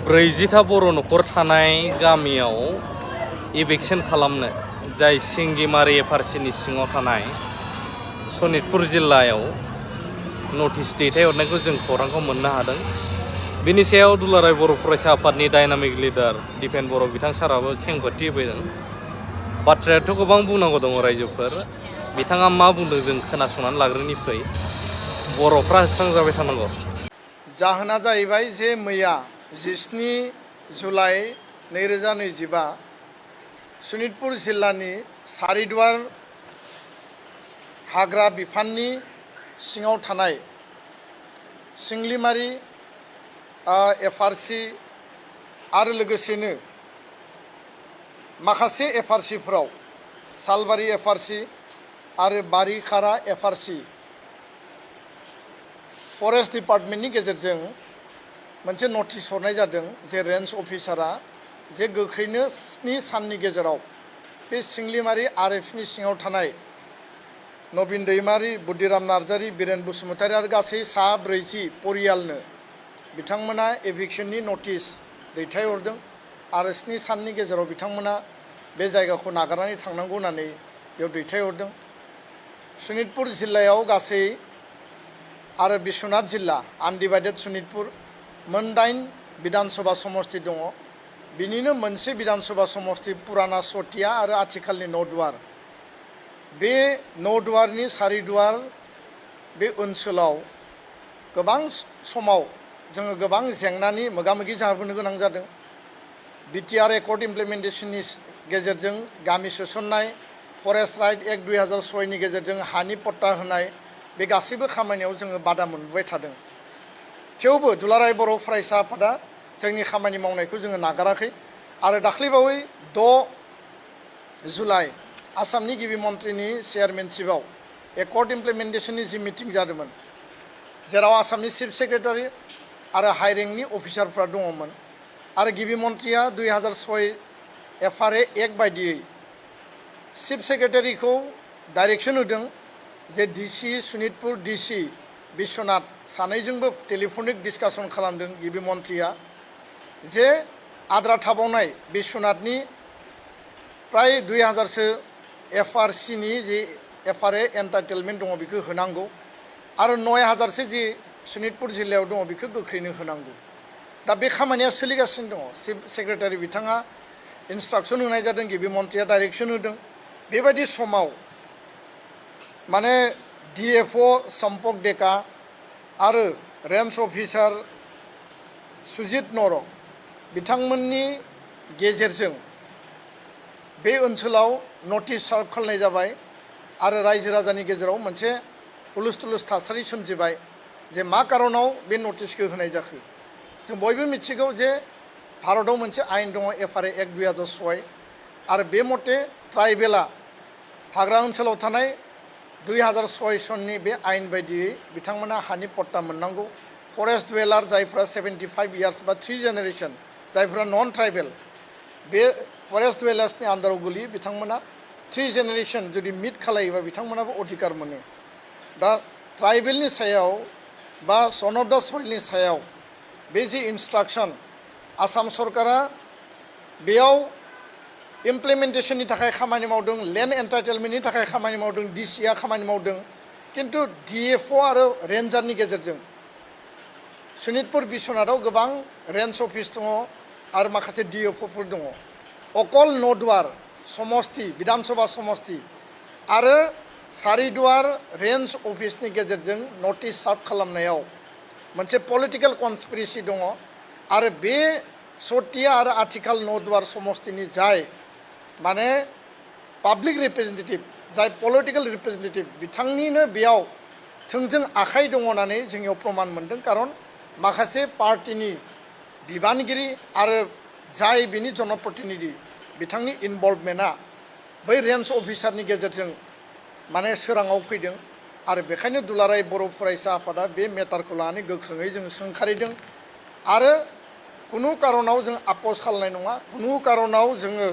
40 बर' न'खर थानाय गामियाव इभिक्सन खालामनो जाय सिंगिमारि एफआरसिनि सिङाव थानाय सनितपुर जिल्लायाव नटिस दैथायहरनायखौ जों खौरांखौ मोननो हादों। बिनि सायाव दुलाराय बर' फरायसा आफादनि डायनामिक लिडार दिपेन बर' बिथां साराबो खेंफोरथि होफैदों। बाथ्रायाथ' गोबां बुंनांगौ दङ रायजोफोर, बिथाङा मा बुंदों जों खोनासंनानै लाग्रोनिफ्राय बर'फ्रा होस्रांजाबाय थानांगौ। जाहोना जाहैबाय जे मैया 17 जुलाइ 2025 सनितपुर जिल्लानि सारिदुवार हाग्रा बिफाननि सिङाव थानाय सिंलिमारि एफआरसि आरो लोगोसेनो माखासे एफआरसिफोराव सालबारि एफआरसि आरो बारिखारा एफआरसि फरेस्ट डिपार्टमेन्टनि गेजेरजों मोनसे नटिस हरनाय जादों जे रेन्ज अफिसारा जे गोख्रैनो 7 साननि गेजेराव बे सिंलिमारि आरएफनि सिङाव थानाय नबिन दैमारि, बुद्धिराम नार्जारि, बिरेन बसुमतारि आरो गासै सा 40 परियालनो बिथांमोना एभिक्सननि नटिस दैथायहरदों आरो 7 साननि गेजेराव बिथांमोना बे जायगाखौ नागारनानै थांनांगौ होननानै बेयाव दैथायहरदों। सनितपुर जिल्लायाव गासै आरो बिश्वनाथ जिल्ला आनडिभाइडेड सनितपुर मोन 8 बिधानसभा समष्टि दङ। बिनिनो मोनसे बिधानसभा समष्टि पुराना सतिया आरो आथिखालनि नौदुवार। बे नौदुवारनि सारिदुवार बे ओनसोलाव गोबां समाव जोङो गोबां जेंनानि मोगा-मोगि जाबोनो गोनां जादों। बिटिआर एकर्ड इमप्लिमेन्टेसननि गेजेरजों गामि सोसननाय, फरेस्ट राइट एक्ट 2006 नि गेजेरजों हानि पट्टा होनाय, बे गासैबो खामानियाव जोङो बादा मोनबोबाय थादों। थेवबो दुलाराय बर' फरायसा आफादा जोंनि खामानि मावनायखौ जोङो नागाराखै आरो दाख्लैबावै 6 जुलाइ आसामनि गिबि मन्थ्रिनि चेयारमेनशिपआव एकर्ड इमप्लिमेन्टेसननि जि मिटिं जादोंमोन, जेराव आसामनि चिफ सेक्रेटारि आरो हाइ रेंकनि अफिसारफ्रा दङमोन आरो गिबि मन्थ्रिया 2006 एफआरए एक्ट बायदियै चिफ सेक्रेटारिखौ डाइरेक्सन होदों जे डिसि सनितपुर, डिसि बिश्वनाथ सानैजोंबो टेलिफनिक डिसकासन खालामदों गिबि मन्थ्रिया जे आद्रा थाबावनाय बिश्वनाथनि प्राय 2000सो एफआरसिनि जि एफआरए एन्टाइटेलमेन्ट दङ बेखौ होनांगौ आरो 9000सो जि सनितपुर जिल्लायाव दङ बेखौ गोख्रैनो होनांगौ। दा बे खामानिया सोलिगासिनो दङ। चिफ सेक्रेटारि बिथाङा इन्सट्राक्सन होनाय जादों, गिबि मन्थ्रिया डाइरेक्सन होदों। बेबायदि समाव माने डिएफअ सम्पक डेका आरो रेन्ज अफिसार सुजित नर बिथांमोननि गेजेरजों बे ओनसोलाव नटिस सार्भ खालामनाय जाबाय आरो रायजो राजानि गेजेराव मोनसे हुलुस-थुलुस थासारि सोमजिबाय जे मा कारनाव बे नटिसखौ होनाय जाखो। जों बयबो मिथिगौ जे भारताव मोनसे आयेन दङ एफआरए एक्ट 2006 आरो बे मथे ट्राइबेला हाग्रा ओनसोलाव थानाय 2006 सननि बे आयेन बायदियै बिथांमोना हानि पट्टा मोननांगौ। फरेस्ट डुवेलार जायफ्रा 75 इयार्स बा 3 जेनेरेशन जायफ्रा नन ट्राइबेल बे फरेस्ट डुवेलार्सनि आन्दाराव गोलैयो बिथांमोना 3 जेनेरेशन जुदि मिट खालायोबा बिथांमोनाबो अधिकार मोनो। दा ट्राइबेलनि सायाव बा सन अफ दा सइलनि सायाव बे जि इन्सट्राक्सन आसाम सरकारा बेयाव इमप्लिमेन्टेसननि थाखाय खामानि मावदों, लेन्ड एन्टाइटेलमेन्टनि थाखाय खामानि मावदों, डिसिआ खामानि मावदों, किन्तु डिएफअ आरो रेन्जारनि गेजेरजों सनितपुर बिश्वनाथाव गोबां रेन्ज अफिस दङ आरो माखासे डिएफअफोर दङ। अकल नौदुवार समष्टि बिधानसभा समष्टि आरो सारिदुवार रेन्ज अफिसनि गेजेरजों नटिस सार्भ खालामनायाव मोनसे पलिटिकेल कनस्पिरेसि दङ आरो बे सतिया आरो आथिखाल नौदुवार समष्टिनि जाय माने पाब्लिक रिप्रेजेन्टेटिभ, जाय पलिटिकेल रिप्रेजेन्टेटिभ बिथांनिनो बेयाव थोंजों आखाइ दङ होननानै जोंनियाव प्रमान मोनदों। खारन माखासे पार्टिनि बिबानगिरि आरो जाय बिनि जनप्रतिनिधि बिथांनि इनभल्भमेन्टआ बै रेन्ज अफिसारनि गेजेरजों माने सोराङाव फैदों आरो बेखायनो दुलाराय बर' फरायसा आफादा बे मेटारखौ लानानै गोख्रोङै जों सोंखारिदों आरो कुनु कारनाव जों आपस खालामनाय नङा। कुनु कारनाव जोङो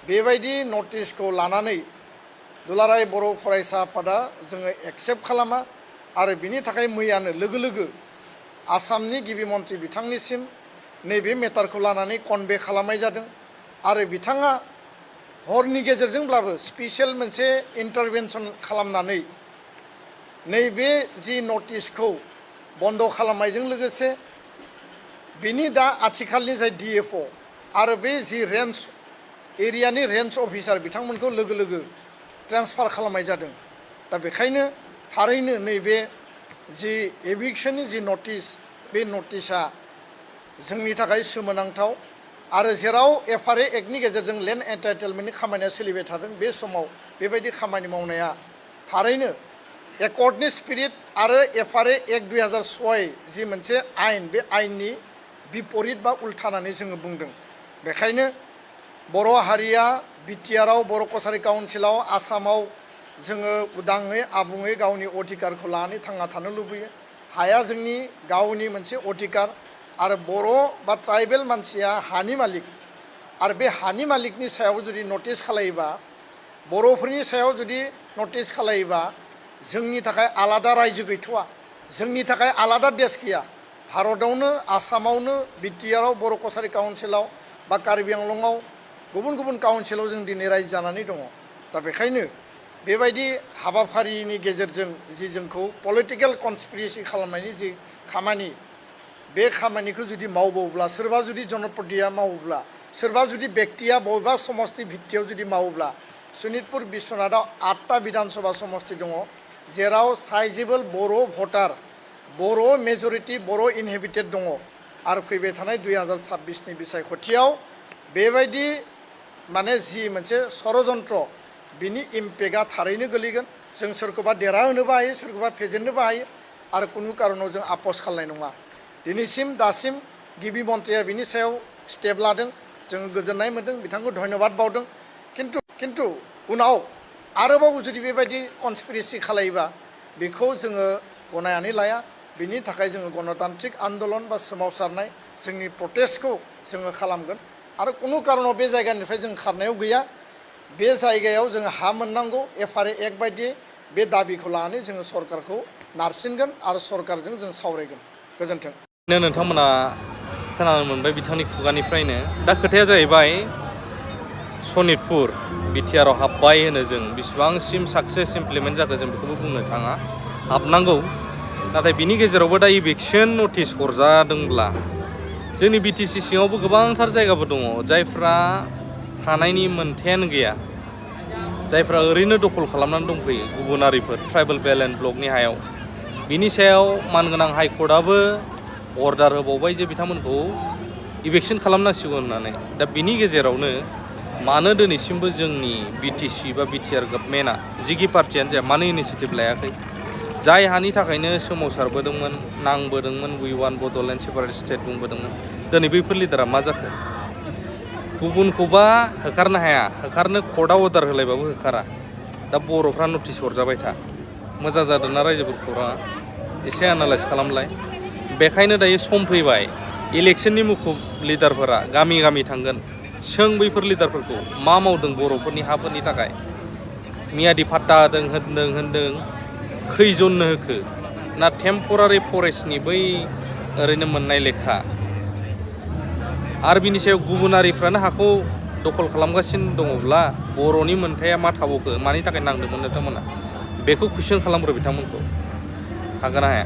बेबायदि नटिसखौ लानानै दुलाराय बर' फरायसा आफादा जोङो एक्सेप्ट खालामा आरो बिनि थाखाय मैयानो लोगो लोगो आसामनि गिबि मन्थ्रि बिथांनिसिम नैबे मेटारखौ लानानै कनभे खालामनाय जादों आरो बिथाङा हरनि गेजेरजोंब्लाबो स्पेसियेल मोनसे इन्टारभेनसन खालामनानै नैबे जि नटिसखौ बन्द खालामनायजों लोगोसे बिनि दा आथिखालनि जाय DFO आरो बे जि रेन्ज एरियानि रेन्ज अफिसार बिथांमोनखौ लोगो लोगो ट्रेन्सफार खालामनाय जादों। दा बेखायनो थारैनो नैबे जि एभिक्सननि जि नटिस बे नटिसआ जोंनि थाखाय सोमोनांथाव आरो जेराव FRA एक्टनि गेजेरजों लेन्ड एन्टाइटेलमेन्टनि खामानिया सोलिबाय थादों बे समाव बेबायदि खामानि मावनाया थारैनो एकर्डनि स्पिरिट आरो FRA एक्ट 2006 जि मोनसे आयेन बे आयेननि बिपरित बा उल्थानानै जोङो बुंदों। बेखायनो बर' हारिया बिटिआरआव बर' कसारि काउन्सिलाव आसामाव जोङो उदाङै आबुङै गावनि अधिकारखौ लानानै थांना थानो लुबैयो। हाया जोंनि गावनि मोनसे अधिकार आरो बर' बा ट्राइबेल मानसिया हानि मालिक आरो बे हानि मालिकनि सायाव जुदि नटिस खालायोबा बर'फोरनि सायाव जुदि नटिस खालायोबा जोंनि थाखाय आलादा रायजो गैथ'वा, जोंनि थाखाय आलादा देश गैया। भारतआवनो आसामावनो बिटिआरआव बर' कसारि काउन्सिलाव बा कार्बि आंलंआव गुबुन गुबुन काउन्सिलाव जों दिनै रायजो जानानै दङ। दा बेखायनो बेबायदि हाबाफारिनि गेजेरजों जि जोंखौ पलिटिकेल कनस्पिरेसि खालामनायनि जि खामानि बे खामानिखौ जुदि मावबावब्ला सोरबा जुदि जनप्रतिया मावोब्ला सोरबा जुदि बेक्तिया बबेबा समस्ति भित्तियाव जुदि मावोब्ला सनितपुर बिश्वनाथआव 8टा बिधानसभा समस्ति दङ जेराव साइजेबल बर' भटार बर' मेजरिटि बर' इनहेबिटेड दङ आरो फैबाय थानाय 2026नि बिसायख'थियाव बेबायदि माने जि मोनसे षड़यन्त्र बिनि इम्पेक्टआ थारैनो गोलैगोन। जों सोरखौबा देरहाहोनोबो हायो सोरखौबा फेजेननोबो हायो आरो कुनु कारनाव जों आपस खालामनाय नङा। दिनैसिम दासिम गिबि मन्थ्रिया बिनि सायाव स्टेप लादों, जों गोजोननाय मोन्दों, बिथांखौ धन्यबाद बावदों। किन्तु उनाव आरोबाव जुदि बेबायदि कनस्पिरेसि खालायोबा बेखौ जोङो गनायनानै लाया। बिनि थाखाय जोङो गणतान्त्रिक आन्दलन बा सोमावसारनाय जोंनि प्रटेस्टखौ जोङो खालामगोन आरो कुनु कारनाव बे जायगानिफ्राय जों खारनायाव गैया। बे जायगायाव जोङो हा मोननांगौ FRA एक्ट बायदियै बे दाबिखौ लानानै जोङो सरकारखौ नारसिनगोन आरो सरकारजों जों सावरायगोन। गोजोन्थों। नोंथांमोना खोनानो मोनबाय बिथांनि खुगानिफ्रायनो। दा खोथाया जाहैबाय सनितपुर बिटिआरआव हाबबाय होनो जों बिसिबांसिम साक्सेस इमप्लिमेन्ट जाखो जों बेखौबो बुंनो थाङा, हाबनांगौ। नाथाय बिनि गेजेरावबो दा इभिक्सन नटिस हरजादोंब्ला जोंनि BTC सिङावबो गोबांथार जायगाबो दङ जायफ्रा थानायनि मोनथायानो गैया, जायफ्रा ओरैनो दखल खालामनानै दंफैयो गुबुनारिफोर ट्राइबेल बेल्ट एन्ड ब्लकनि हायाव। बिनि सायाव मानगोनां हाइकर्टआबो अर्डार होबावबाय जे बिथांमोनखौ इभिक्सन खालामनांसिगौ होननानै। दा बिनि गेजेरावनो मानो दिनैसिमबो जोंनि BTC बा BTR गभर्नमेन्टआ जिखि पार्टियानो जाया मानो इनिसियेटिभ लायाखै? जाय हानि थाखायनो सोमावसारबोदोंमोन, नांबोदोंमोन, we want Bodoland separate state बुंबोदोंमोन, दिनै बैफोर लिडारा मा जाखो? गुबुनखौबा होखारनो हाया, होखारनो कर्टआ अर्डार होलायबाबो होखारा। दा बर'फ्रा नटिस हरजाबाय था। मोजां जादोंना रायजोफोर खौराङा? एसे एनालाइज खालामलाय। बेखायनो दायो सम फैबाय इलेक्सननि मुखुब लिडारफोरा गामि गामि थांगोन, सों बैफोर लिडारफोरखौ मा मावदों बर'फोरनि हाफोरनि थाखाय। मियादि फाट्टा होन्दों खैजननो होखो? ना टेम्परारि फरेस्टनि बै ओरैनो मोननाय लेखा? आरो बिनि सायाव गुबुनारिफ्रानो हाखौ दखल खालामगासिनो दङब्ला बर'नि मोनथाया मा थाबावखो? मानि थाखाय नांदोंमोन नोंथांमोना? बेखौ कुइसन खालामग्रो बिथांमोनखौ। हागोन ना हाया?